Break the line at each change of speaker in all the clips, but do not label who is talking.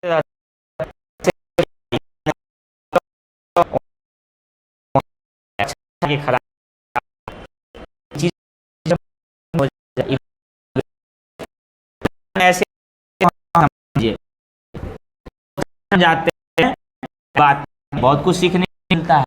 ये खराब चीज हो जाए। ऐसे समझिए, जाते हैं, बात बहुत कुछ सीखने को मिलता है।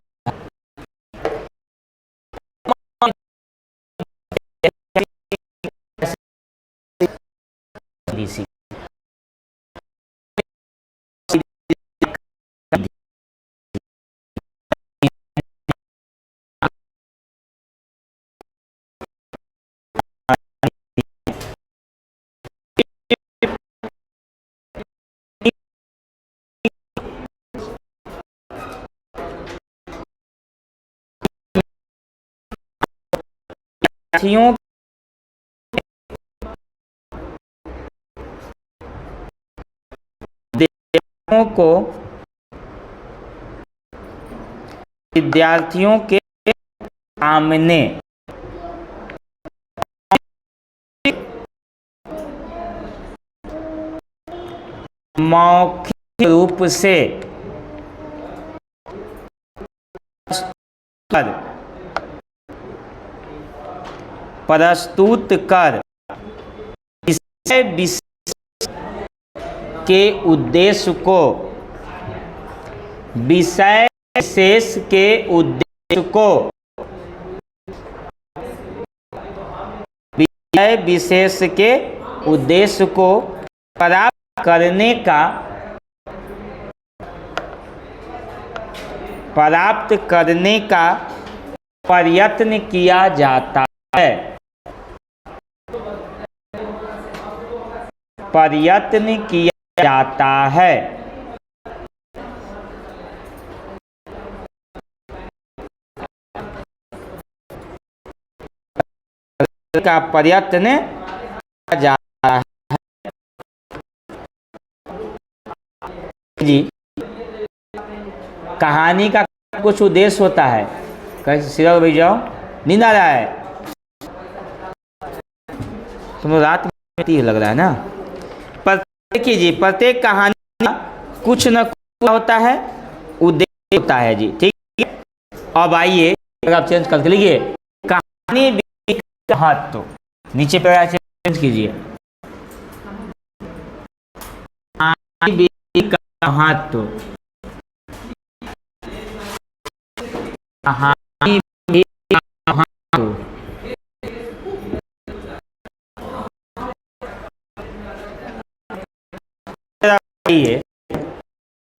विद्यार्थियों को विद्यार्थियों के सामने मौखिक रूप से प्रस्तुत कर विषय के उद्देश्य को विषय विशेष के उद्देश्य को विषय विशेष के उद्देश्य को प्राप्त करने का प्रयत्न किया जाता है। प्रयत्न किया जाता है। का प्रयत्न किया जाता है जी। कहानी का कुछ उद्देश्य होता है। कैसे सीरियल भाई जाओ, नींद आ रहा है, तुम रात में लग रहा है ना। देखिए जी, प्रत्येक कहानी का कुछ न कुछ होता है, उद्देश्य होता है जी। ठीक है, अब आइए आप चेंज करके लिखिए कहानी महत्व, नीचे पे चेंज कीजिए महत्व। कहानी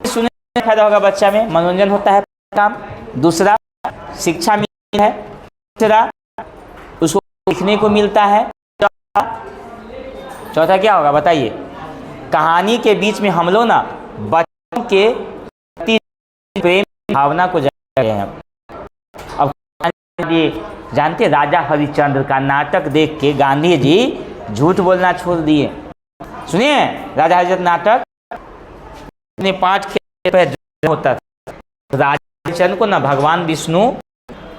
सुनने में फायदा होगा, बच्चा में मनोरंजन होता है काम, दूसरा शिक्षा मिलती है, तीसरा उसको सीखने को मिलता है, चौथा क्या होगा बताइए। कहानी के बीच में हम लोग ना बच्चों के प्रेम भावना को जगा रहे हैं। अब जानते राजा हरिश्चंद्र का नाटक देख के गांधी जी झूठ बोलना छोड़ दिए। सुनिए, राजा हरिश्चंद्र नाटक ने 5 होता था। राजा हरिश्चंद्र को ना भगवान विष्णु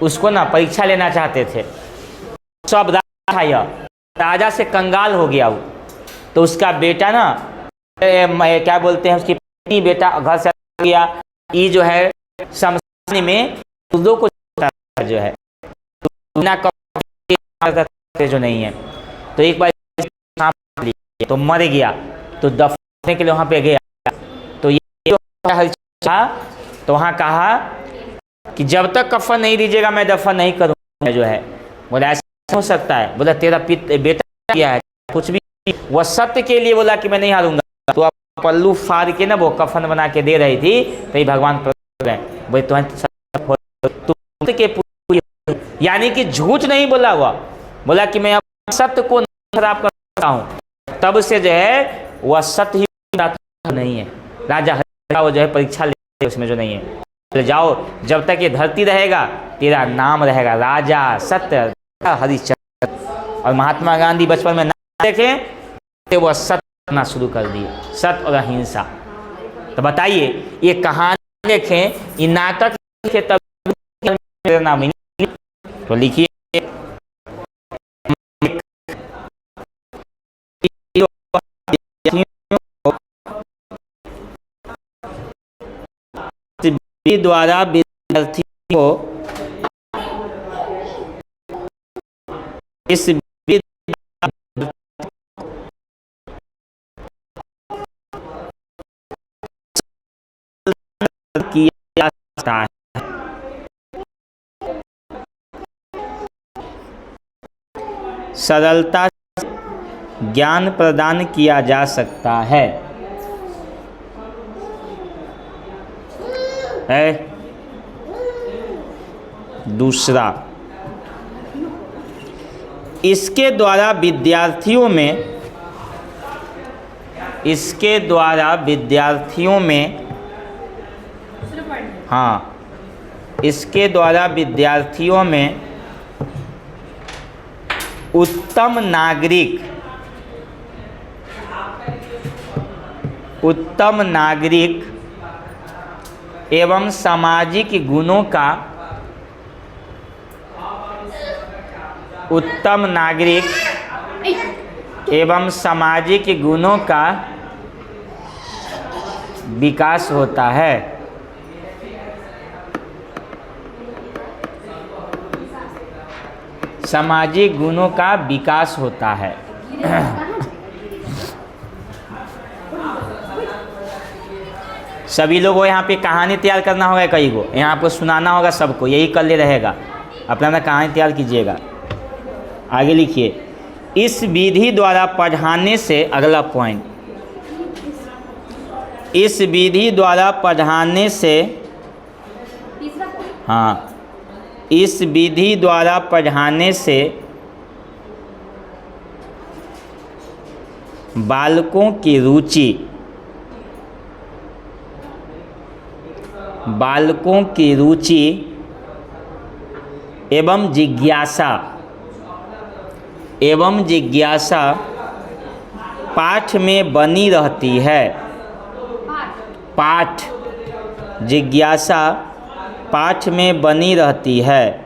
उसको ना परीक्षा लेना चाहते थे। सब राजा से कंगाल हो गया वो, तो उसका बेटा ना क्या बोलते हैं, उसकी पत्नी बेटा घर से गया। ये जो है शमशान में मुर्दों को जो है जो नहीं है, तो एक बार तो मर गया, तो दफनाने के लिए वहां पे गया। तो ये तो वहां कहा कि जब तक कफन नहीं दीजिएगा मैं दफन नहीं करूंगा। जो है बोला ऐसा हो सकता है, बोला तेरा बेटा किया है कुछ भी, वह सत्य के लिए बोला कि मैं नहीं हारूंगा। तो आप पल्लू फाड़ के ना वो कफन बना के दे रही थी, तो ये भगवान बोले तुम्हारे के, यानी कि झूठ नहीं बोला हुआ, बोला कि मैं सत्य को खराब कर सकता हूँ। तब से जो है वह सत्य ही नहीं है। राजा वो जो है परीक्षा ले उसमें जो नहीं है, तो जाओ जब तक ये धरती रहेगा तेरा नाम रहेगा राजा सत्य हरिश्चंद्र। और महात्मा गांधी बचपन में नाम देखे तो वह सत्य करना शुरू कर दिए, सत्य और अहिंसा। तो बताइए ये कहानी देखें, ये नाटक देखे तब नाम तो लिखिए विधि द्वारा विद्यार्थी को इस विधि किया जा सकता है। सरलता से ज्ञान प्रदान किया जा सकता है। दूसरा, इसके द्वारा विद्यार्थियों में उत्तम नागरिक एवं सामाजिक गुणों का विकास होता है। सामाजिक गुणों का विकास होता है। सभी लोगों को यहाँ पे कहानी तैयार करना होगा, कई को यहाँ आपको सुनाना होगा, सबको यही कर ले रहेगा। अपना कहानी तैयार कीजिएगा। आगे लिखिए, इस विधि द्वारा पढ़ाने से, अगला पॉइंट, इस विधि द्वारा पढ़ाने से, इस विधि द्वारा पढ़ाने से बालकों की रुचि एवं जिज्ञासा पाठ में बनी रहती है। जिज्ञासा पाठ में बनी रहती है।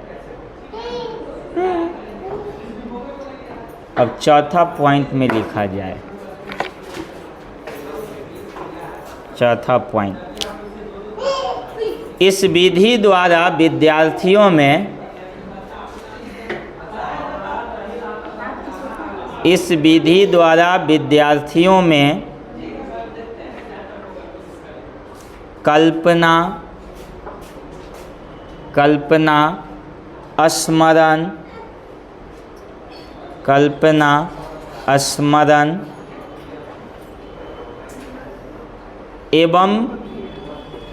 अब चौथा पॉइंट में लिखा जाए। चौथा पॉइंट, इस विधि द्वारा विद्यार्थियों में कल्पना, स्मरण एवं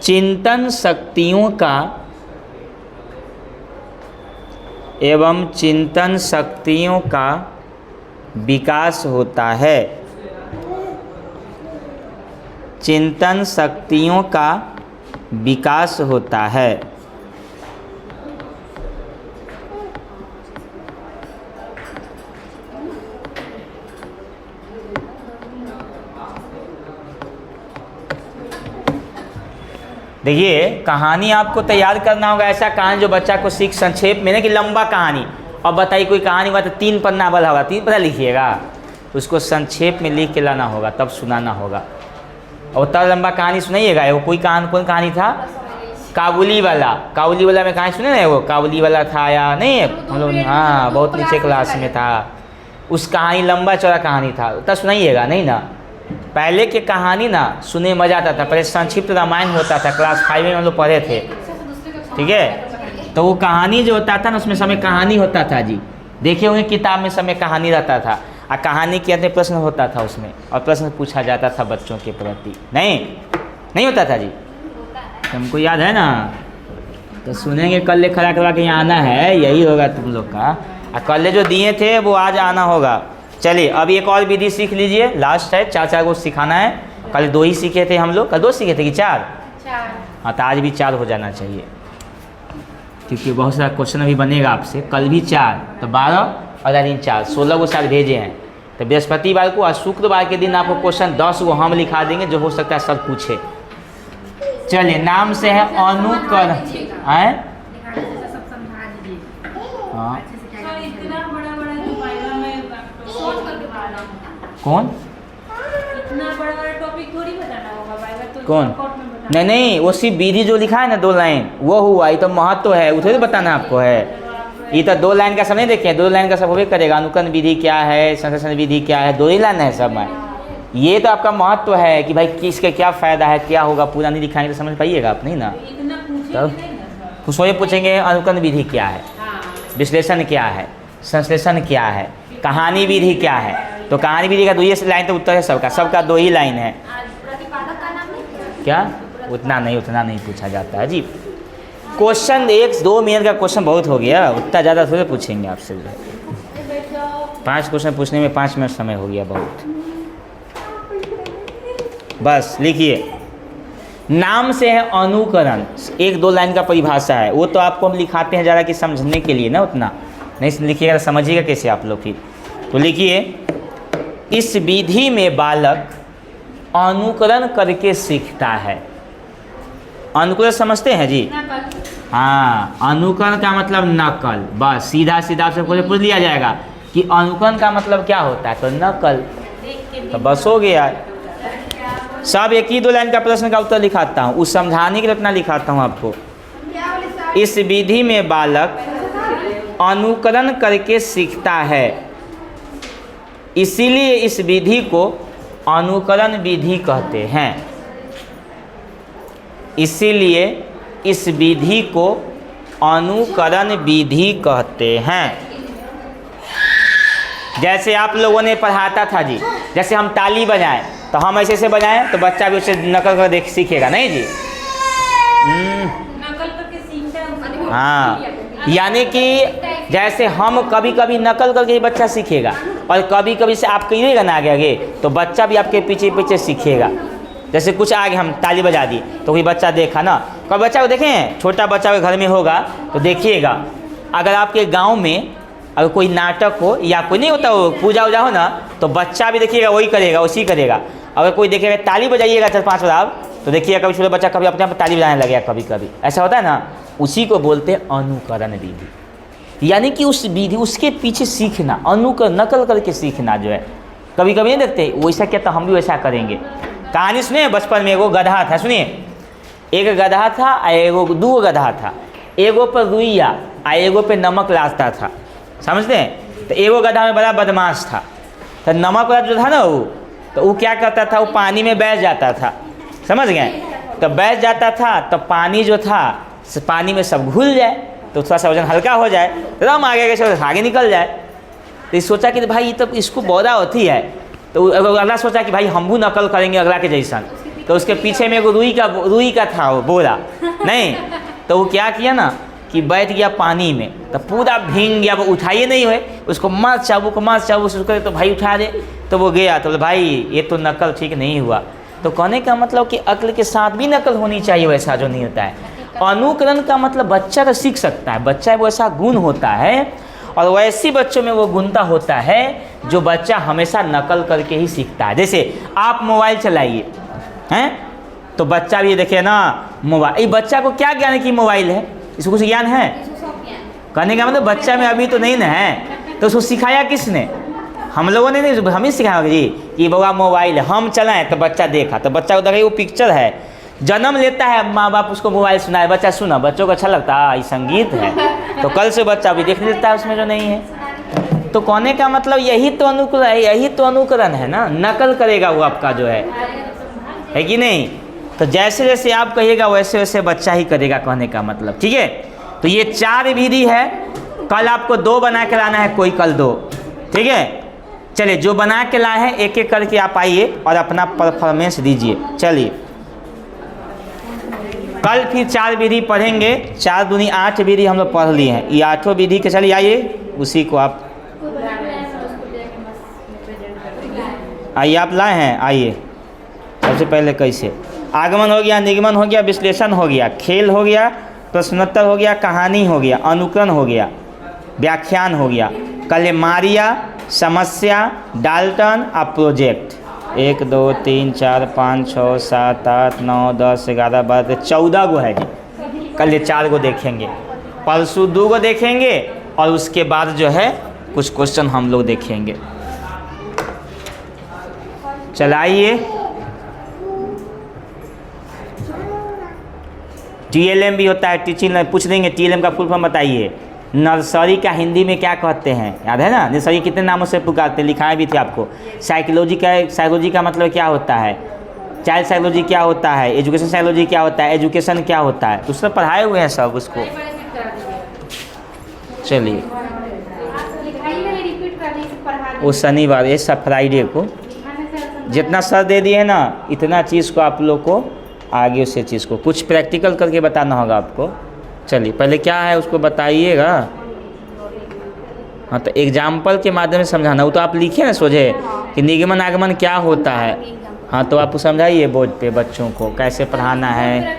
चिंतन शक्तियों का विकास होता है। चिंतन शक्तियों का विकास होता है। देखिए, कहानी आपको तैयार करना होगा, ऐसा कहानी जो बच्चा को सीख संक्षेप में, नहीं कि लंबा कहानी। अब बताइए कोई कहानी हुआ तो 3 पन्ना वाला होगा, 3 पन्ना लिखिएगा, उसको संक्षेप में लिख के लाना होगा, तब सुनाना होगा। और उतना लंबा कहानी सुनाइएगा। वो कौन कहानी था? काबुली वाला में कहानी सुने ना, वो काबुली वाला था या नहीं, हम लोग बहुत नीचे क्लास में था। उस कहानी लंबा चौड़ा कहानी था, उतना सुनाइएगा नहीं ना। पहले के कहानी ना सुने मजा आता था। पहले संक्षिप्त रामायण होता था, क्लास 5 में हम लोग पढ़े थे, ठीक है। तो वो कहानी जो होता था ना, उसमें समय कहानी होता था जी। देखे होंगे किताब में समय कहानी रहता था, और कहानी के अंदर प्रश्न होता था उसमें, और प्रश्न पूछा जाता था बच्चों के प्रति। नहीं होता था जी, तुमको याद है ना? तो सुनेंगे, कल खड़ा करवा के यहाँ आना है, यही होगा तुम लोग का। और कल जो दिए थे वो आज आना होगा। चलिए, अब एक और विधि सीख लीजिए, लास्ट है। 4 को सिखाना है। कल 2 ही सीखे थे हम लोग, कल 2 सीखे थे कि 4? हाँ, तो आज भी 4 हो जाना चाहिए, क्योंकि बहुत सारा क्वेश्चन अभी बनेगा आपसे। कल भी 4, तो 12 और दिन 4, 16 को शायद भेजे हैं। तो बृहस्पतिवार को और शुक्रवार के दिन आपको क्वेश्चन 10 को हम लिखा देंगे, जो हो सकता है सर पूछे। चलिए, नाम से है अनुकरण। हाँ, कौन?
इतना बड़ा टॉपिक थोड़ी बताना होगा, बाइबल तो
कौन? नहीं नहीं, वो सिर्फ विधि जो लिखा है ना 2 लाइन वो हुआ, ये तो महत्व है, उसे बताना आपको है। ये तो 2 लाइन का सब नहीं देखे, 2 लाइन का सब होबे करेगा। अनुकरण विधि क्या है, संश्लेषण विधि क्या है, 2 ही लाइन है सब में। ये तो आपका महत्व है कि भाई किसके क्या फ़ायदा है, क्या होगा, पूरा नहीं दिखाएंगे तो समझ पाइएगा आप नहीं ना। तब कुछ वही पूछेंगे अनुकरण विधि क्या है, विश्लेषण क्या है, संश्लेषण क्या है, कहानी विधि क्या है। तो कहानी विधि का 2 ही लाइन तो उत्तर है सबका, सबका 2 ही लाइन है। क्या उतना नहीं पूछा जाता है जी। क्वेश्चन 1-2 मिनट का क्वेश्चन बहुत हो गया, उतना ज़्यादा थोड़े पूछेंगे आपसे। 5 क्वेश्चन पूछने में 5 मिनट समय हो गया बहुत। बस लिखिए, नाम से है अनुकरण, 1-2 लाइन का परिभाषा है, वो तो आपको हम लिखाते हैं ज़रा कि समझने के लिए ना, उतना नहीं लिखिएगा तो समझिएगा कैसे आप लोग फिर। तो लिखिए, इस विधि में बालक अनुकरण करके सीखता है। अनुकरण समझते हैं जी? हाँ, अनुकरण का मतलब नकल। बस सीधा सीधा आपसे पूछ लिया जाएगा कि अनुकरण का मतलब क्या होता है, तो नकल। तो बस हो गया। सब 1-2 लाइन का प्रश्न का उत्तर लिखाता हूँ, उस समझाने के लिए उतना लिखाता हूँ आपको। इस विधि में बालक अनुकरण करके सीखता है, इसीलिए इस विधि को अनुकरण विधि कहते हैं। इसीलिए इस विधि को अनुकरण विधि कहते हैं। जैसे आप लोगों ने पढ़ाता था जी, जैसे हम ताली बजाएं तो हम ऐसे से बजाएं तो बच्चा भी उसे नकल कर देख सीखेगा, नहीं जी?
नकल करके सीखता है।
हाँ, यानी कि जैसे हम कभी कभी नकल करके ही बच्चा सीखेगा, और कभी कभी से आप कहिएगा ना आगे आगे तो बच्चा भी आपके पीछे पीछे सीखेगा। जैसे कुछ आगे हम ताली बजा दी तो कोई बच्चा देखा ना, कोई बच्चा को देखें, छोटा बच्चा के घर में होगा तो देखिएगा। अगर आपके गांव में अगर कोई नाटक हो या कोई नहीं होता हो, पूजा वूजा हो ना, तो बच्चा भी देखिएगा वही करेगा, उसी करेगा। अगर कोई देखेगा ताली बजाइएगा 4-5 बार आप, तो देखिएगा कभी छोटा बच्चा कभी अपने आप ताली बजाने लगेगा, कभी कभी ऐसा होता है ना। उसी को बोलते हैं अनुकरण विधि, यानी कि उस विधि उसके पीछे सीखना, अनुकरण नकल करके सीखना जो है। कभी कभी नहीं देखते वैसा क्या, तो हम भी वैसा करेंगे। कहानी सुनिए, बचपन में एगो गधा था, सुनिए। एक गधा था, एगो 2 गधा था, एगो पर रुइया आ एगो पे नमक लाता था, समझते हैं? तो एगो गधा में बड़ा बदमाश था, तो नमक वाला जो था ना वो क्या करता था, वो पानी में बैठ जाता था, समझ गए? तो बैठ जाता था तो पानी जो था पानी में सब घुल जाए तो थोड़ा सा वजन हल्का हो जाए, तो हम आगे निकल जाए। तो सोचा कि भाई ये तो इसको बौरा होती है, तो अगला सोचा कि भाई हम भी नकल करेंगे अगला के जैसा। तो उसके पीछे में एगो रुई का था वो बोरा, नहीं तो वो क्या किया ना कि बैठ गया पानी में, तो पूरा भींग गया, वो उठाइए नहीं हुए, उसको मार चाबुक करे तो भाई उठा दे, तो वो गया। तो भाई ये तो नकल ठीक नहीं हुआ। तो कहने का मतलब कि अक्ल के साथ भी नकल होनी चाहिए, वैसा जो नहीं होता है। अनुकरण का मतलब बच्चा तो सीख सकता है, बच्चा वो ऐसा गुण होता है, और वैसे बच्चों में वो गुणता होता है जो बच्चा हमेशा नकल करके ही सीखता है। जैसे आप मोबाइल चलाइए हैं, तो बच्चा भी देखे ना मोबाइल, बच्चा को क्या ज्ञान है कि मोबाइल है, इसको कुछ ज्ञान है? कहने का मतलब बच्चा में अभी तो नहीं ना है, तो उसको सिखाया किसने? हम लोगों ने नहीं, हम ही सिखाया जी कि बाबा मोबाइल है, हम चलाएं तो बच्चा देखा, तो बच्चा को देखा वो पिक्चर है, जन्म लेता है, माँ बाप उसको मोबाइल सुनाए, बच्चा सुना, बच्चों को अच्छा लगता है ये संगीत है, तो कल से बच्चा भी देख लेता है उसमें जो नहीं है। तो कहने का मतलब यही तो अनुकरण है ना, नकल करेगा वो आपका जो है कि नहीं? तो जैसे जैसे आप कहिएगा वैसे वैसे बच्चा ही करेगा, कहने का मतलब, ठीक है? तो ये 4 विधि है, कल आपको 2 बना के लाना है, कोई कल 2, ठीक है? चलिए जो बना के लाए हैं एक एक करके आप आइए और अपना परफॉर्मेंस दीजिए। चलिए कल फिर 4 विधि पढ़ेंगे, 4 दूनी 8 विधि हम लोग पढ़ लिए हैं, ये 8वां विधि के चलिए आइए, उसी को आप आइए, आप लाए हैं, आइए। सबसे पहले कैसे आगमन हो गया, निगमन हो गया, विश्लेषण हो गया, खेल हो गया, प्रश्नोत्तर हो गया, कहानी हो गया, अनुकरण हो गया, व्याख्यान हो गया, कलेमारिया, समस्या, डाल्टन और प्रोजेक्ट। 1 2 3 4 5 6 7 8 9 10 11 12 14 गो है जी। कल ये 4 गो देखेंगे, परसों 2 गो देखेंगे, और उसके बाद जो है कुछ क्वेश्चन हम लोग देखेंगे। चलाइए। TLM भी होता है, टीचिंग पूछ देंगे TLM का फुल फॉर्म बताइए। नर्सरी का हिंदी में क्या कहते हैं, याद है ना? नर्सरी कितने नामों से पुकारते हैं, लिखाए भी थे आपको। साइकोलॉजी का मतलब क्या होता है, चाइल्ड साइकोलॉजी क्या होता है, एजुकेशन साइकोलॉजी क्या होता है, एजुकेशन क्या होता है, तो सब पढ़ाए हुए हैं सब उसको। चलिए वो शनिवार ये सब फ्राइडे को जितना सर दे दिए ना इतना चीज़ को आप लोग को आगे उसे चीज़ को कुछ प्रैक्टिकल करके बताना होगा आपको। चलिए पहले क्या है उसको बताइएगा। हाँ तो एग्जाम्पल के माध्यम से समझाना, वो तो आप लिखिए ना सोझे कि निगमन आगमन क्या होता है। हाँ तो आप समझाइए बोर्ड पे बच्चों को कैसे पढ़ाना है।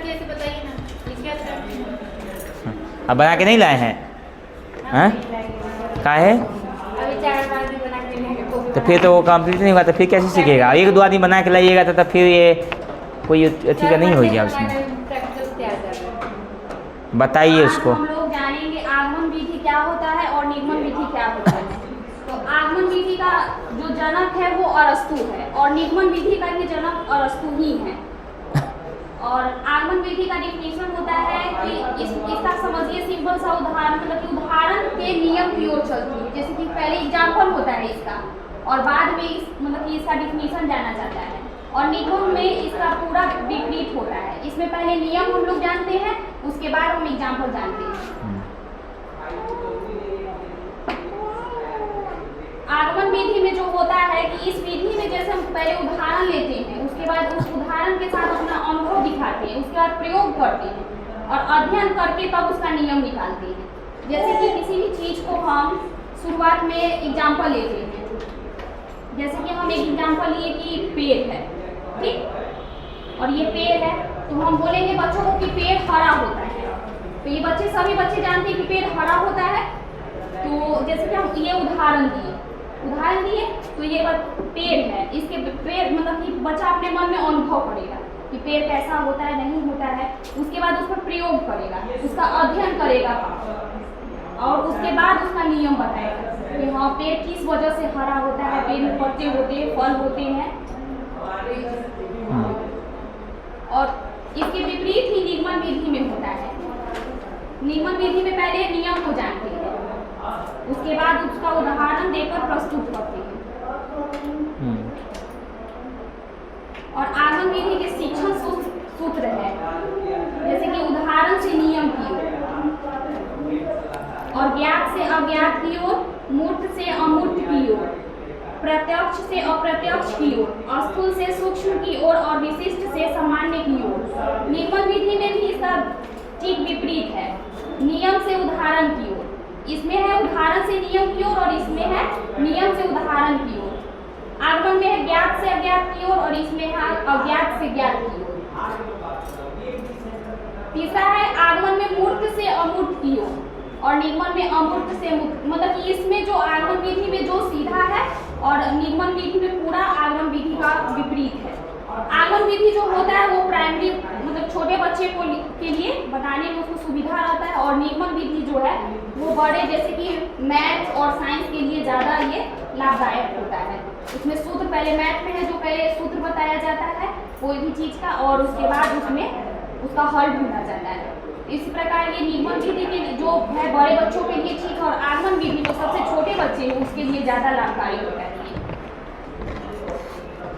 अब बना के नहीं लाए हैं? हाँ क्या है तो फिर तो वो कंप्लीट नहीं हुआ तो फिर कैसे सीखेगा? एक दो आदमी बना के लाइएगा तो फिर ये कोई अथी का नहीं हो गया उसमें। बताइए उसको।
हम लोग जानेंगे आगमन विधि क्या होता है और निगमन विधि क्या होता है। तो आगमन विधि का जो जनक है वो अरस्तु है और निगमन विधि का भी जनक अरस्तु ही है। और आगमन विधि का डिफिनेशन होता है कि इसका समझिए सिंपल सा उदाहरण, मतलब कि उदाहरण के नियम की ओर चलती है। जैसे कि पहले एग्जाम्पल होता है इसका और बाद में मतलब कि इसका डिफिनेशन जाना जाता है। और निगम में इसका पूरा विपरीत होता है। इसमें पहले नियम हम लोग जानते हैं, उसके बाद हम एग्जाम्पल जानते हैं। आगमन विधि में जो होता है कि इस विधि में जैसे हम पहले उदाहरण लेते हैं, उसके बाद उस उदाहरण के साथ अपना अनुभव दिखाते हैं, उसके बाद प्रयोग करते हैं और अध्ययन करके तब उसका नियम निकालते हैं। जैसे कि किसी भी चीज़ को हम शुरुआत में एग्जाम्पल लेते हैं, जैसे कि हम एक एग्जाम्पल लिए कि पेड़ है, ठीक, और ये पेड़ है तो हम बोलेंगे बच्चों को कि पेड़ हरा होता है। तो ये सभी बच्चे जानते हैं कि पेड़ हरा होता है। तो जैसे कि हम ये उदाहरण दिए तो ये पेड़ है, इसके पेड़ मतलब कि बच्चा अपने मन में अनुभव करेगा कि पेड़ कैसा होता है नहीं होता है। उसके बाद उस पर प्रयोग करेगा, उसका अध्ययन करेगा और उसके बाद उसका नियम बताएगा कि हाँ पेड़ किस वजह से हरा होता है, पेड़ में पत्ते होते हैं, फल होते हैं। और इसके विपरीत ही निगमन विधि में होता है। निगमन विधि में पहले नियम को जानते हैं, उसके बाद उसका उदाहरण देकर प्रस्तुत करते हैं। और आगमन विधि के शिक्षण सूत्र है, जैसे कि उदाहरण से नियम की ओर, और ज्ञात से अज्ञात की ओर, मूर्त से अमूर्त की ओर, प्रत्यक्ष से अप्रत्यक्ष की ओर, स्थूल से सूक्ष्म की ओर और विशिष्ट से सामान्य की ओर। निगमन विधि में भी इसका ठीक विपरीत है, नियम से उदाहरण की ओर। इसमें है उदाहरण से नियम की ओर और इसमें है नियम से उदाहरण की ओर। आगमन में है ज्ञात से अज्ञात की ओर और इसमें है अज्ञात से ज्ञात की ओर। तीसरा है आगमन में मूर्त से अमूर्त की ओर और निगमन में अमूर्त से मूर्त, मतलब कि इसमें जो आगमन विधि में जो सीधा है और निगमन विधि में पूरा आगमन विधि का विपरीत है। आगमन विधि जो होता है वो प्राइमरी मतलब छोटे बच्चे को के लिए बताने में उसको सुविधा रहता है, और निगमन विधि जो है वो बड़े जैसे कि मैथ और साइंस के लिए ज़्यादा ये लाभदायक होता है। उसमें सूत्र पहले मैथ में है, जो पहले सूत्र बताया जाता है कोई भी चीज़ का, और उसके बाद उसमें उसका हल ढूंढा जाता है। इसी प्रकार ये निगमन विधि के जो है बड़े बच्चों के लिए ठीक है, और आगमन विधि जो सबसे छोटे बच्चे हैं उसके लिए ज़्यादा लाभकारी होता है।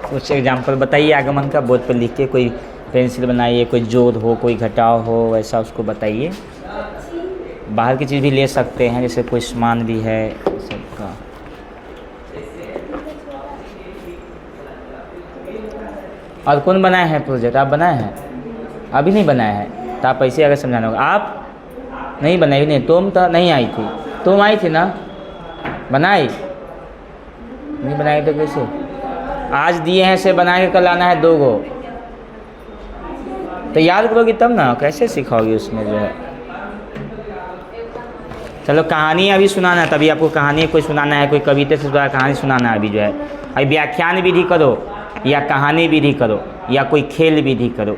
कुछ एग्जाम्पल बताइए आगमन का, बोर्ड पर लिख के कोई पेंसिल बनाइए, कोई जोड़ हो कोई घटाव हो वैसा उसको बताइए। बाहर की चीज़ भी ले सकते हैं, जैसे कोई सामान भी है सबका। और कौन बनाए हैं प्रोजेक्ट? आप बनाए हैं? अभी नहीं बनाए हैं तो आप ऐसे अगर समझाना होगा। आप नहीं बनाई? नहीं, तुम तो नहीं आई थी, तुम आई थी ना, बनाई नहीं? बनाई तो कैसे? आज दिए हैं से बना के कल आना है 2 गो, तो याद करोगी तब ना, कैसे सिखाओगी उसमें जो है। चलो कहानी अभी सुनाना है, तभी आपको कहानी कोई सुनाना है, कोई कविता से जुड़ा कहानी सुनाना है अभी जो है। अभी व्याख्यान विधि करो या कहानी विधि करो या कोई खेल विधि करो।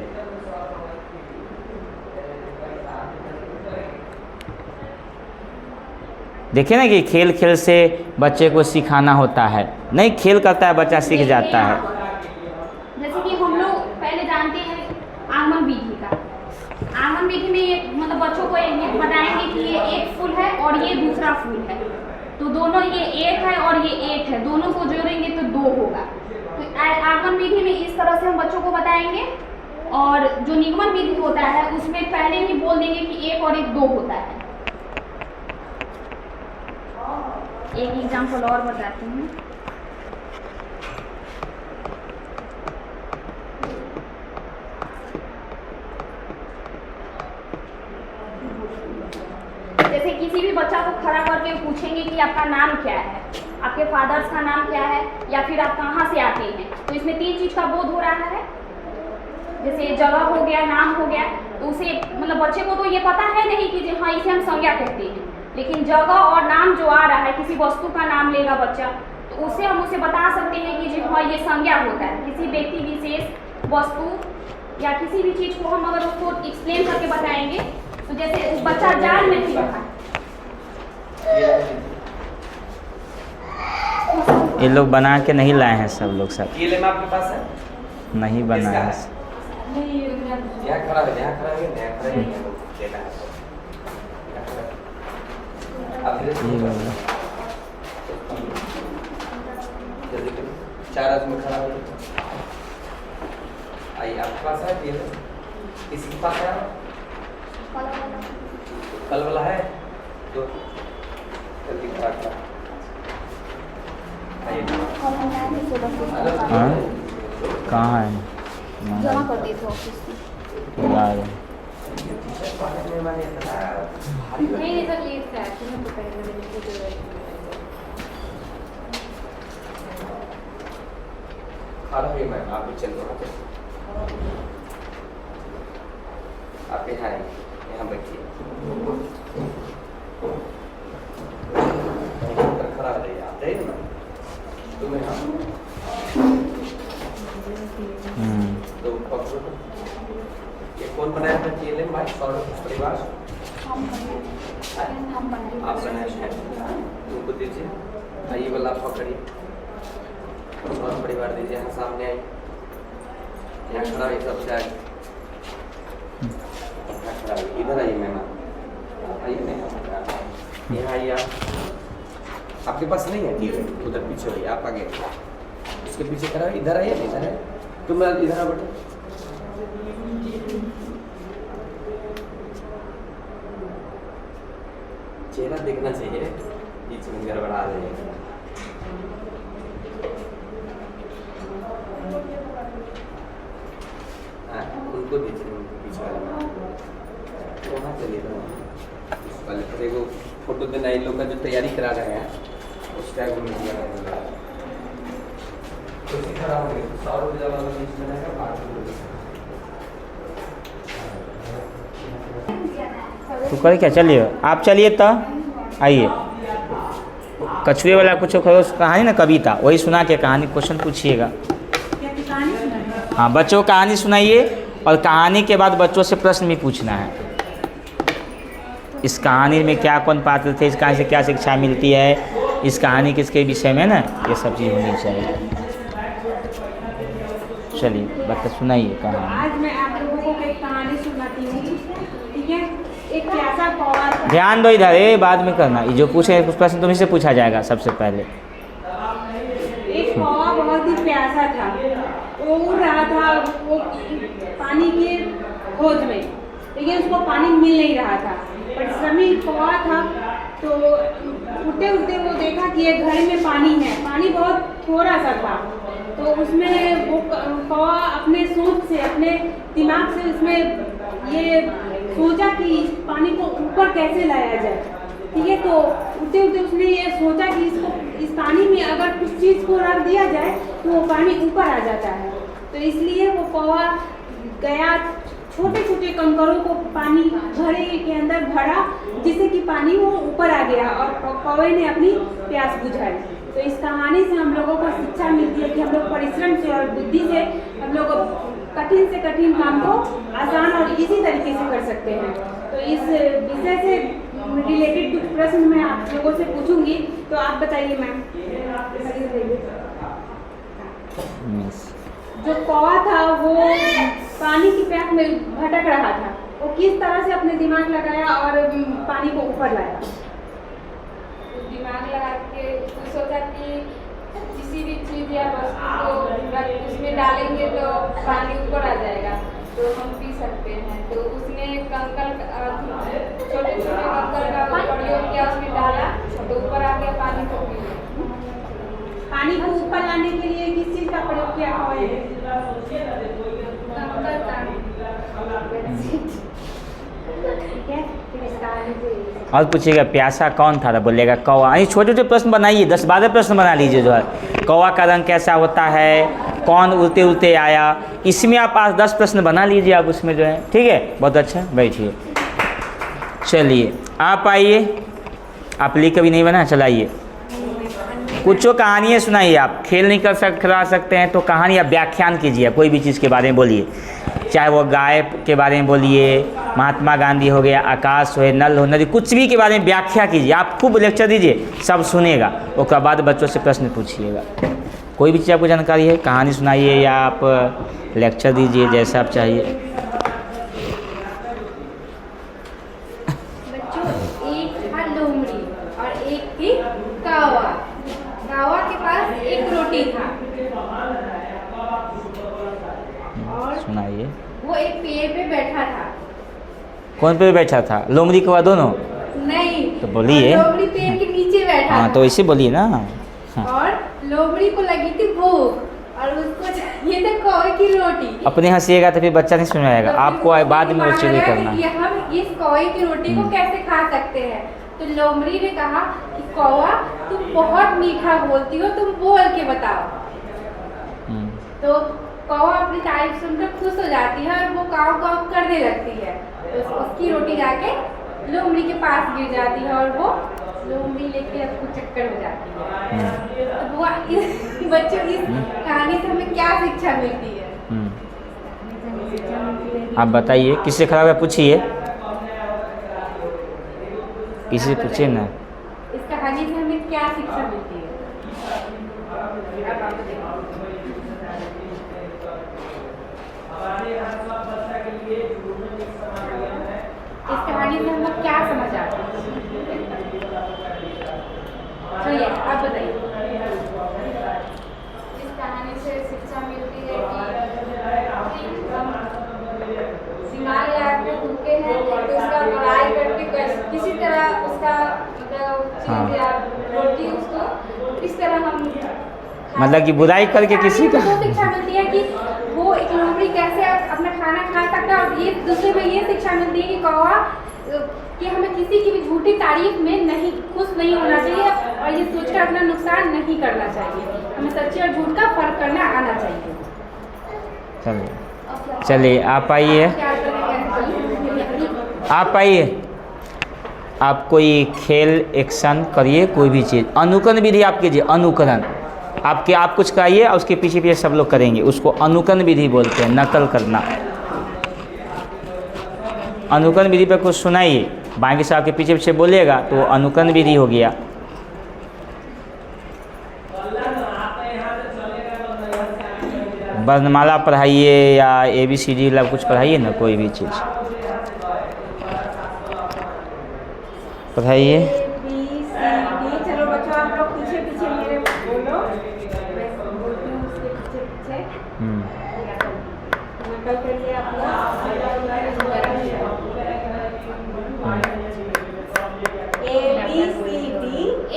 देखिए ना कि खेल खेल से बच्चे को सिखाना होता है, नहीं खेल करता है बच्चा सीख जाता है।
जैसे कि हम लोग पहले जानते हैं आगमन विधि का। आगमन विधि ये मतलब बच्चों को ये बताएंगे कि ये एक फूल है और ये दूसरा फूल है, तो दोनों ये एक है और ये एक है, दोनों को जोड़ेंगे तो 2 होगा। तो आगमन विधि में इस तरह से हम बच्चों को बताएंगे। और जो निगमन विधि होता है उसमें पहले ही बोल देंगे कि 1 और 1 2 होता है। एक एग्जाम्पल और बताती हूँ। जैसे किसी भी बच्चा को खड़ा करके पूछेंगे कि आपका नाम क्या है, आपके फादर्स का नाम क्या है, या फिर आप कहाँ से आते हैं, तो इसमें 3 चीज़ का बोध हो रहा है। जैसे जगह हो गया, नाम हो गया, तो उसे मतलब बच्चे को तो ये पता है नहीं कि हाँ इसे हम संज्ञा कहते हैं, लेकिन जगह और नाम जो आ रहा है, किसी वस्तु का नाम लेगा बच्चा तो उसे हम उसे बता सकते हैं कि जी हाँ ये संज्ञा होता है। किसी व्यक्ति विशेष, वस्तु या किसी भी चीज़ को हम अगर उसको एक्सप्लेन करके बताएंगे, तो जैसे बच्चा जाल में भी रहा,
ये लोग बना के नहीं लाए हैं सब लोग, सब
ये लेना आपके पास है?
नहीं बनाए हैं।
यहाँ खड़ा है, यहाँ खड़ा है, यहाँ खड़ा है, लेना है आप
ये वाला।
जल्दी करिए, 4 आदमी खड़ा हो। आइए आपके पास है? ये किसी के पास है? कल वाला है तो जल्दी खड़ा कर। आइए
हाँ कहाँ है?
जमा कर दिए थे ऑफिस में।
ला रहे।
नहीं सर ये तुम्हें तो पहले
खड़ा हुई मैम, आप भी चल रहा है। आप यहाँ बैठिए, खड़ा हो जाइए आप, जाइए ना तुम्हें। तो पकड़ो। ये कौन बनाया था TLM भाई? सौरभ परिवार आप बनाए हैं, तुमको दीजिए। ये वाला आप पकड़िए, सौरभ परिवार दीजिए। यहाँ सामने आई, यहाँ खड़ा है सबसे आगे, यहाँ खड़ा है। इधर आइए मैम, आइए मैम, यहाँ आइए आप। आपके पास नहीं है? ठीक है, उधर पीछे आइए, आप आगे उसके पीछे खड़ा है। इधर आइए, इधर है तुम, इधर आ बेटा। चेहरा देखना चाहिए, बीच में गड़बड़ा जाएगा। उनको दीजिए, उनको पीछे वाले वहाँ चलिए पहले तो देखो फोटो देना। इन लोग का जो तैयारी करा रहे हैं उस टाइम में दिया है। तो खड़ा हो गया, 100 रुपये वाला बीच में रहेगा, 5 रुपये।
तो करे क्या? चलिए आप चलिए तो आइए। कछुए वाला कुछ कहानी ना, कविता वही सुना के कहानी क्वेश्चन पूछिएगा। हाँ बच्चों को कहानी सुनाइए और कहानी के बाद बच्चों से प्रश्न भी पूछना है। इस कहानी में क्या कौन पात्र थे, इस कहानी से क्या शिक्षा मिलती है, इस कहानी किसके विषय में ना, ये सब चीज़ होनी चाहिए। चलिए बच्चा सुनाइए कहानी।
आज मैं आप लोगों को एक कहानी सुनाती हूँ, ठीक है। एक प्यासा कौवा था।
ध्यान दो इधर, ये बाद में करना। ये जो पूछे कुछ प्रश्न तुम्हीं से पूछा जाएगा सबसे पहले।
एक कौवा बहुत ही प्यासा था, वो उड़ रहा था वो पानी के खोज में, लेकिन उसको पानी मिल नहीं रहा था। परिश्रमी कौवा था, तो उड़ते उड़ते वो देखा कि ये घर में पानी है, पानी बहुत थोड़ा सा था। तो उसमें वो कौवा अपने सोच से, अपने दिमाग से उसमें ये सोचा कि पानी को ऊपर कैसे लाया जाए, ठीक है। तो उड़ते उड़ते उसने ये सोचा कि इसको इस पानी में अगर कुछ चीज़ को रख दिया जाए तो वो पानी ऊपर आ जाता है। तो इसलिए वो कौवा गया, छोटे छोटे कंकरों को पानी घड़े के अंदर भरा, जिससे कि पानी वो ऊपर आ गया और कौवे ने अपनी प्यास बुझाई। तो इस कहानी से हम लोगों को शिक्षा मिलती है कि हम लोग परिश्रम से और बुद्धि से हम लोग कठिन से कठिन काम को आसान और इजी तरीके से कर सकते हैं। तो इस विषय से रिलेटेड कुछ प्रश्न मैं आप लोगों से पूछूंगी, तो आप बताइए मैम। जो कौवा था वो पानी की प्यास में भटक रहा था, वो किस तरह से अपने दिमाग लगाया और पानी को ऊपर लाया?
दिमाग लगा के सोचा कि किसी भी चीज़ या वस्तु को उसमें डालेंगे तो पानी ऊपर आ जाएगा तो हम पी सकते हैं। तो उसने कंकड़ छोटे छोटे कंकड़ का प्रयोग किया, उसमें डाला तो ऊपर आ गया पानी को पी लिया।
पानी को ऊपर लाने के लिए किस चीज़ का प्रयोग किया हुआ है?
कंकड़ का।
ठीक है, फिर इसका आगे से
और पूछिएगा प्यासा कौन था तो बोलिएगा कौवा। ये छोटे छोटे प्रश्न बनाइए, 10-12 प्रश्न बना लीजिए जो है। कौवा का रंग कैसा होता है, कौन उड़ते उड़ते आया, इसमें आप 8-10 प्रश्न बना लीजिए आप उसमें जो है। ठीक है, बहुत अच्छा, बैठिए। चलिए आप आइए, आप लिख कभी नहीं बना, चलाइए। कुछ कहानियाँ सुनाइए। आप खेल नहीं खिला सकते हैं तो कहानी आप व्याख्यान कीजिए, कोई भी चीज़ के बारे में बोलिए, चाहे वो गाय के बारे में बोलिए, महात्मा गांधी हो गया, आकाश हो, नल हो, नदी, कुछ भी के बारे में व्याख्या कीजिए। आप खूब लेक्चर दीजिए, सब सुनेगा। उसके बाद बच्चों से प्रश्न पूछिएगा। कोई भी चीज़ आपको जानकारी है, कहानी सुनाइए या आप लेक्चर दीजिए, जैसा आप चाहिए।
बच्चों, एक था लोमड़ी और एक थी कौवा। कौवा के पास एक रोटी था और
सुनाइए।
वो एक पेड़ पे बैठा था।
कौन पे बैठा था, लोमड़ी कौवा दोनों?
नहीं,
तो बोलिए।
लोमड़ी पेड़ के नीचे बैठा
हाँ
था।
तो ऐसे बोलिए ना। हाँ।
और लोमड़ी को लगी थी भूख और उसको चाहिए था कौवे की रोटी।
अपने हंसीएगा तो फिर बच्चा नहीं सुनाएगा, आपको बाद में वो चीज़ें करना है।
कि हम इस कौवे की रोटी को कैसे खा सकते हैं। तो लोमड़ी ने कहा कि कौवा, तुम बहुत मीठा बोलती हो, तुम बोल के बताओ। तो कौवा अपनी तारीफ सुनकर खुश हो जाती है और वो काव काव करने लगती है। तो उसकी रोटी जाके लोमड़ी के पास गिर जाती है और वो लोमड़ी लेके उसको चक्कर हो जाती है। तो वो बच्चों इस कहानी से हमें क्या शिक्षा मिलती है?
आप बताइए, किससे खराब है पूछिए, किसी से पूछिए ना।
इस कहानी से हमें क्या शिक्षा मिलती है? अब आप बताइए। इस कहानी से हम लोग क्या समझ आते हैं? चलिए आप बताइए। इस कहानी से शिक्षा मिलती है कि हम दिमाग लगा के भूखे हैं तो उसका बड़ाई करके किसी तरह उसका मतलब चीज़ या रोटी उसको किस तरह हम
मतलब कि बुराई करके किसी का।
वो शिक्षा मिलती है कि वो एक लोमड़ी कैसे अपना खाना खा सकता है। और ये दूसरे में ये शिक्षा मिलती है कि कौवा कि हमें किसी की भी झूठी तारीफ में नहीं खुश नहीं होना चाहिए और ये सोचकर अपना नुकसान नहीं करना चाहिए। हमें सच्चे और झूठ का फर्क करना आना चाहिए।
चलिए चलिए आप आइए,
क्या करें?
आप आइए। आप कोई खेल एक्शन करिए, कोई भी चीज़, अनुकरण विधि आप कीजिए। अनुकरण आप कुछ कहिए और उसके पीछे पीछे सब लोग करेंगे, उसको अनुकरण विधि बोलते हैं, नकल करना। अनुकरण विधि पर कुछ सुनाइए, बाकी साहब के पीछे पीछे बोलिएगा तो अनुकरण विधि हो गया। वर्णमाला पढ़ाइए या ABCD मतलब कुछ पढ़ाइए ना, कोई भी चीज़ पढ़ाइए।
ABCD। चलो बच्चों आप लोग पीछे पीछे मेरे बोलो, मैं बोलती हूँ उसके पीछे पीछे। नकल करिए आप लोग।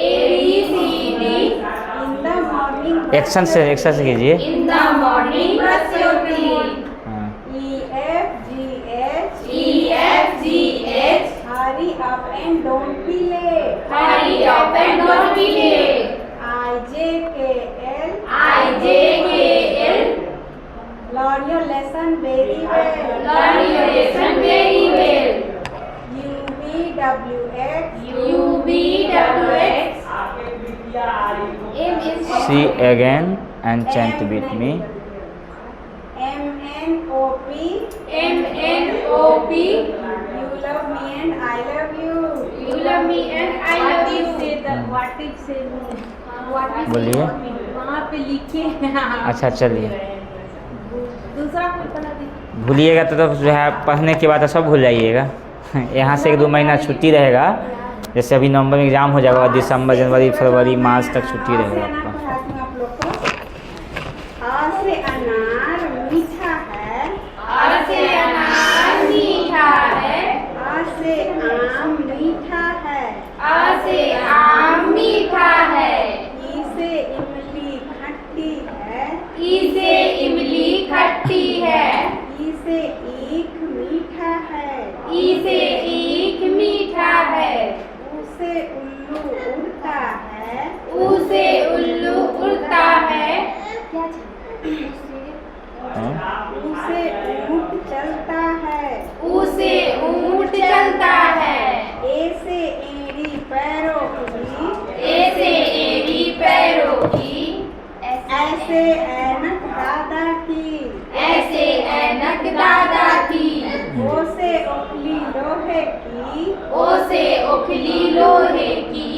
ABCD in the morning
action से कीजिए।
In the morning brush your teeth. EFGH
hurry up and don't be late.
Hurry up and don't be late.
IJKL learn your lesson very well.
Learn your lesson very well. UVWX M is
See again and chant with me.
MNOP
MNOP.
you love me and I love you.
You love me and I love you.
What is say
What is
बोलिए।
वहाँ पे लिखे।
अच्छा चलिए,
दूसरा कोई बना दीजिए।
भूलिएगा तो जो है पढ़ने के बाद तो सब भूल जाइएगा। यहाँ से 1-2 महीना छुट्टी रहेगा, जैसे अभी नवंबर में एग्ज़ाम हो जाएगा, दिसंबर, जनवरी, फरवरी, मार्च तक छुट्टी रहेगा आपका।
आप लोग को आ से अनार मीठा है,
आ से अनार मीठा है,
आ से आम मीठा है,
आ से आम मीठा है,
ई से इमली खट्टी है,
ई से इमली खट्टी है,
ई से ईख मीठा है,
ई से ईख मीठा है,
ऊ से उल्लू उड़ता है,
ऊ से उल्लू उड़ता है,
ऊ से ऊँट चलता है,
ऊ से ऊँट चलता है,
ए से एड़ी पैरों की,
ए से एड़ी पैरों की,
ऐसे ऐनक दादा की,
ऐसे ऐनक दादा की,
ओ से ओखली लोहे की,
ओ से ओखली लोहे की,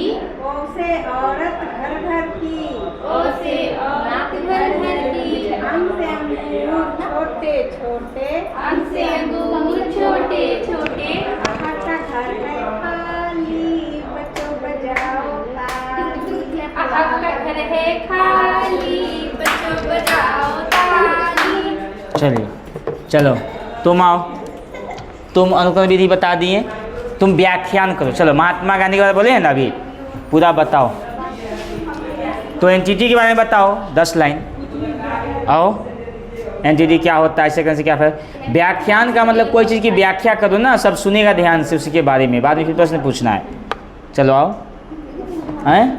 ओ से औरत घर घर की,
ओ से औरत घर घर की,
अंग से अंगूर छोटे छोटे,
अंग से अंगूर छोटे छोटे,
आहा का घर है खाली, बच्चों बजाओ ताली,
आहा का घर है खाली, बच्चों बजाओ ताली।
चलिए, चलो तुम आओ, तुम अनुक्रम विधि बता दिए, तुम व्याख्यान करो। चलो महात्मा गांधी के बारे में बोले हैं ना अभी, पूरा बताओ। तो एंटिटी के बारे में बताओ 10 लाइन। आओ, एंटिटी क्या होता है, सेकंड से क्या फर्क। व्याख्यान का मतलब कोई चीज़ की व्याख्या करो ना, सब सुनेगा ध्यान से उसके बारे में, बाद में फिर प्रश्न पूछना है। चलो आओ, हैं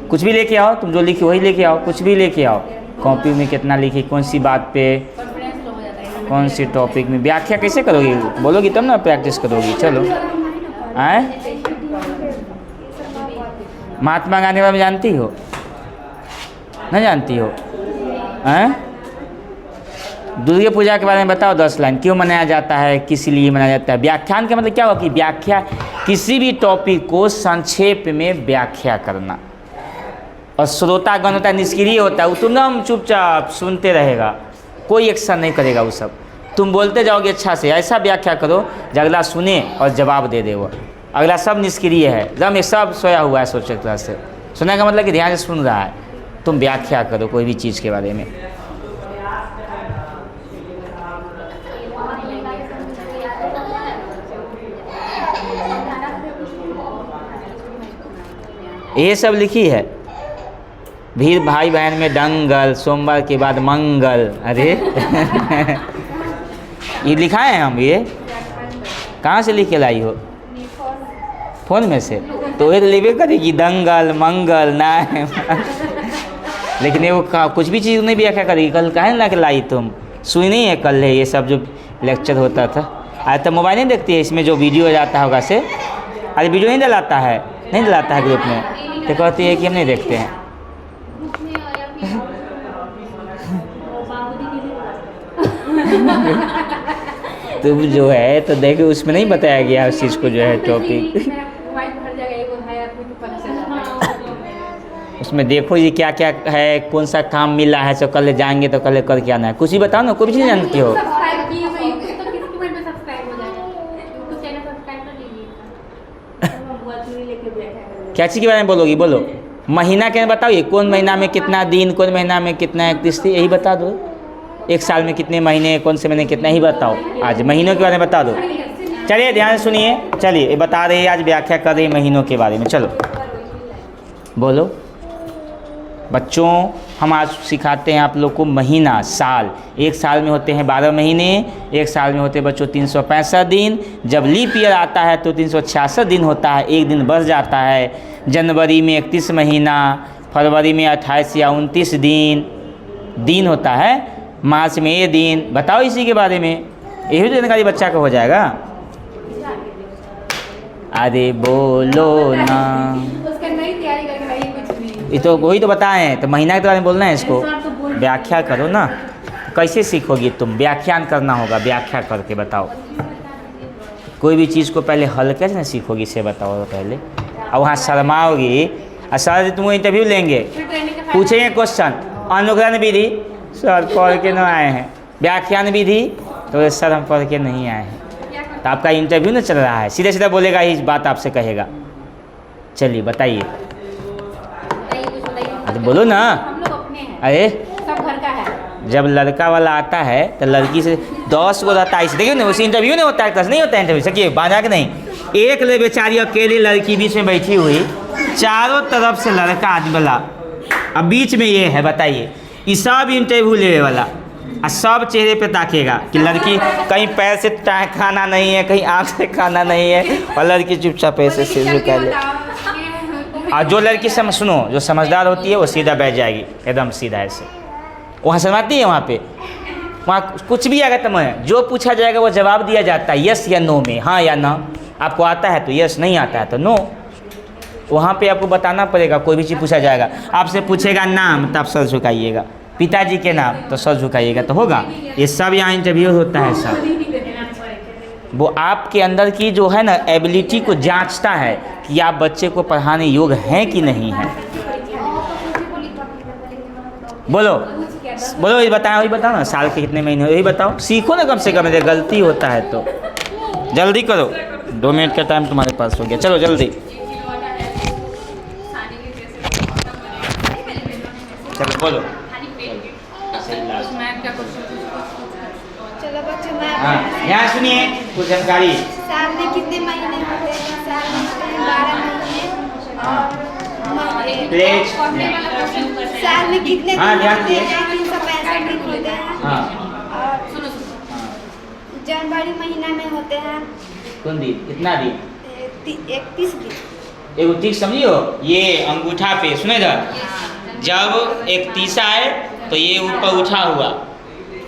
कुछ भी लेके आओ, तुम जो लिखी वही लेके आओ, कुछ भी लेके आओ। कॉपी में कितना लिखी, कौन सी बात पे, कौन सी टॉपिक में, व्याख्या कैसे करोगी, बोलोगी तब ना प्रैक्टिस करोगी। चलो, हैं महात्मा गांधी के बारे में जानती हो, नहीं जानती हो? हैं दुर्गा पूजा के बारे में बताओ 10 लाइन, क्यों मनाया जाता है, किस लिए मनाया जाता है। व्याख्यान का मतलब क्या होगा कि व्याख्या, किसी भी टॉपिक को संक्षेप में व्याख्या करना। और श्रोतागण होता है निष्क्रिय होता है, वो तुम चुपचाप सुनते रहेगा, कोई एक्शन नहीं करेगा वो सब। तुम बोलते जाओगे अच्छा से, ऐसा व्याख्या करो जो अगला सुने और जवाब दे दे। वो अगला सब निष्क्रिय है, एकदम सब सोया हुआ है सोचे तरह से। सुनने का मतलब कि ध्यान से सुन रहा है। तुम व्याख्या करो कोई भी चीज़ के बारे में। ये सब लिखी है। भीड़ भाई बहन में दंगल, सोमवार के बाद मंगल। अरे ये लिखाए हैं हम, ये कहाँ से लिख के लाई हो? फोन में से। तो ये तो लिखे करेगी दंगल मंगल ना लेकिन वो कुछ भी चीज़ नहीं व्याख्या करेगी। कल काहे ना के लाई तुम, सुनी नहीं है कल है ये सब जो लेक्चर होता था। आज तो मोबाइल नहीं देखती है, इसमें जो वीडियो जाता होगा से। अरे वीडियो नहीं डलाता है, नहीं डलाता है ग्रुप में, तो कहती है कि हम नहीं देखते हैं। तुम जो है तो देखो उसमें नहीं बताया गया उस चीज़ को जो है टॉपिक। उसमें देखो ये क्या क्या है, कौन सा काम मिला है, तो कल जाएंगे तो कल करके आना है। कुछ ही बताओ ना, कोई भी चीज़ जानती हो। क्या चीज़ के बारे में बोलोगी, बोलो। महीना के बताओ, ये कौन महीना में कितना दिन, कौन महीना में कितना 31 थी, यही बता दो। एक साल में कितने महीने, कौन से महीने कितना, ही बताओ। आज महीनों के बारे में बता दो। चलिए ध्यान से सुनिए, चलिए ये बता रही है, आज व्याख्या कर रही है महीनों के बारे में। चलो बोलो बच्चों, हम आज सिखाते हैं आप लोग को महीना, साल। एक साल में होते हैं 12 महीने, एक साल में होते हैं बच्चों 365 दिन। जब लीप ईयर आता है तो 366 दिन होता है, एक दिन बढ़ जाता है। जनवरी में 31 महीना, फरवरी में 28 या 29 दिन होता है, मार्च में ये दिन। बताओ इसी के बारे में, यही जानकारी बच्चा को हो जाएगा। अरे बोलो ना, ये तो वही तो बताएं, तो महीना के बारे में बोलना है इसको। व्याख्या करो ना, कैसे सीखोगी तुम? व्याख्यान करना होगा, व्याख्या करके बताओ। कोई भी चीज़ को पहले हल्के से ना सीखोगी, से बताओ पहले। और वहाँ शर्माओगी, और सर तुम इंटरव्यू लेंगे, पूछेंगे क्वेश्चन, अनुकरण विधि सर पढ़ के न आए हैं, व्याख्यान विधि तो सर हम पढ़ के नहीं आए हैं। तो आपका इंटरव्यू ना चल रहा है, सीधे सीधा बोलेगा, ही बात आपसे कहेगा। चलिए बताइए, तो बोलो ना।
हम लोग अपने हैं,
अरे
सब घर का है।
जब लड़का वाला आता है तो लड़की से 10 को रहता है, इसे देखिए ना, उसे इंटरव्यू नहीं होता है, क्लास नहीं होता है इंटरव्यू, सकिए बाजा के नहीं। एक ले बेचारी अकेली लड़की बीच में बैठी हुई, चारों तरफ से लड़का आदमी वाला, अब बीच में ये है, बताइए, ये सब इंटरव्यू लेने वाला और सब चेहरे पे ताकेगा कि लड़की कहीं पैर से खाना नहीं है, कहीं आँख से खाना नहीं है, और लड़की चुपचाप ऐसे सिर झुका ले। और जो लड़की सुनो, जो समझदार होती है वो सीधा बैठ जाएगी, एकदम सीधा ऐसे। वहाँ शर्माती है, वहाँ पे वहाँ कुछ भी आएगा तो मैं जो पूछा जाएगा वो जवाब दिया जाता है, यस या नो में, हाँ या ना। आपको आता है तो यस, नहीं आता है तो नो। वहाँ पे आपको बताना पड़ेगा, कोई भी चीज़ पूछा जाएगा, आपसे पूछेगा नाम तो आप सर झुकाइएगा, पिताजी के नाम तो सर झुकाइएगा, तो होगा। ये सब यहाँ इंटरव्यू होता है सब। वो आपके अंदर की जो है ना एबिलिटी को जांचता है कि आप बच्चे को पढ़ाने योग्य हैं कि नहीं हैं। बोलो बोलो, ये बताओ, ये बताओ ना, साल के कितने महीने हो, यही बताओ, सीखो ना कम से कम, यदि गलती होता है तो। जल्दी करो, 2 मिनट का टाइम तुम्हारे पास हो गया, चलो जल्दी। चलो बोलो।
चलो बच्चों, मैं
हाँ, यहाँ सुनिए कुछ जानकारी।
साल में कितने महीने होते हैं? साल में होते हैं 12 महीने।
प्लेट।
साल में कितने
हाँ,
दिन
ध्यान
होते
दिए।
हैं? 365 दिन होते हैं।
हाँ
और जनवरी महीना में होते हैं
कौन दिन, कितना दिन?
31 दिन।
एगो ठीक समझियो, ये अंगूठा पे सुने इधर, जब 31 आए तो ये ऊपर उठा हुआ,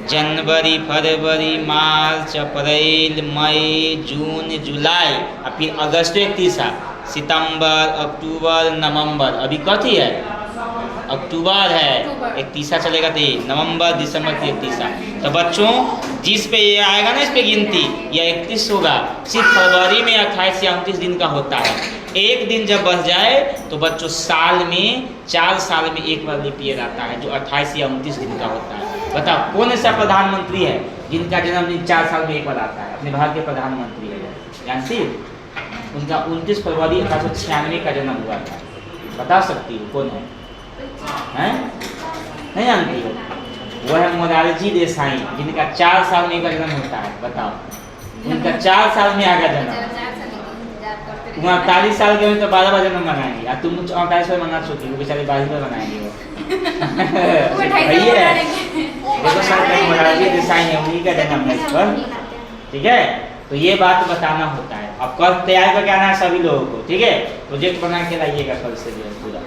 जनवरी, फरवरी, मार्च, अप्रैल, मई, जून, जुलाई, और फिर अगस्त 31, सितंबर, अक्टूबर, नवंबर, अभी कथी है, अक्टूबर है, 31 चलेगा, तो नवंबर, दिसंबर, 31। तो बच्चों जिस पे ये आएगा ना, इस पे गिनती, यह 31 होगा। सिर्फ फरवरी में 28 या 29 दिन का होता है। एक दिन जब बच जाए तो बच्चों साल में 4 साल में एक बार लीप ईयर आता है, जो 28 या 29 दिन का होता है। बताओ कौन ऐसा प्रधानमंत्री है जिनका जन्मदिन 4 साल में एक बार आता है? अपने भारत के प्रधानमंत्री है, जानती है? उनका 29 फरवरी 1896 का जन्म हुआ था। बता सकती हो कौन है? हैं? नहीं जानती हो? वो है मोरारजी देसाई, जिनका 4 साल में एक बार जन्म होता है। बताओ, उनका 4 साल में आएगा जन्म। तुम 48 साल के हो तो 12 बार जन्म मनाएंगे, और तुम 48 बार मना चुकी हो, बेचारे 22 बार मनाएंगे वो। वही है, देखो सर, मोरारजी देसाई है, उन्हीं का जन्म है इस पर, ठीक है। तो ये बात बताना होता है। अब कल तैयार करके आना है सभी लोगों को, ठीक है। प्रोजेक्ट बना के लाइएगा कल से जो है पूरा।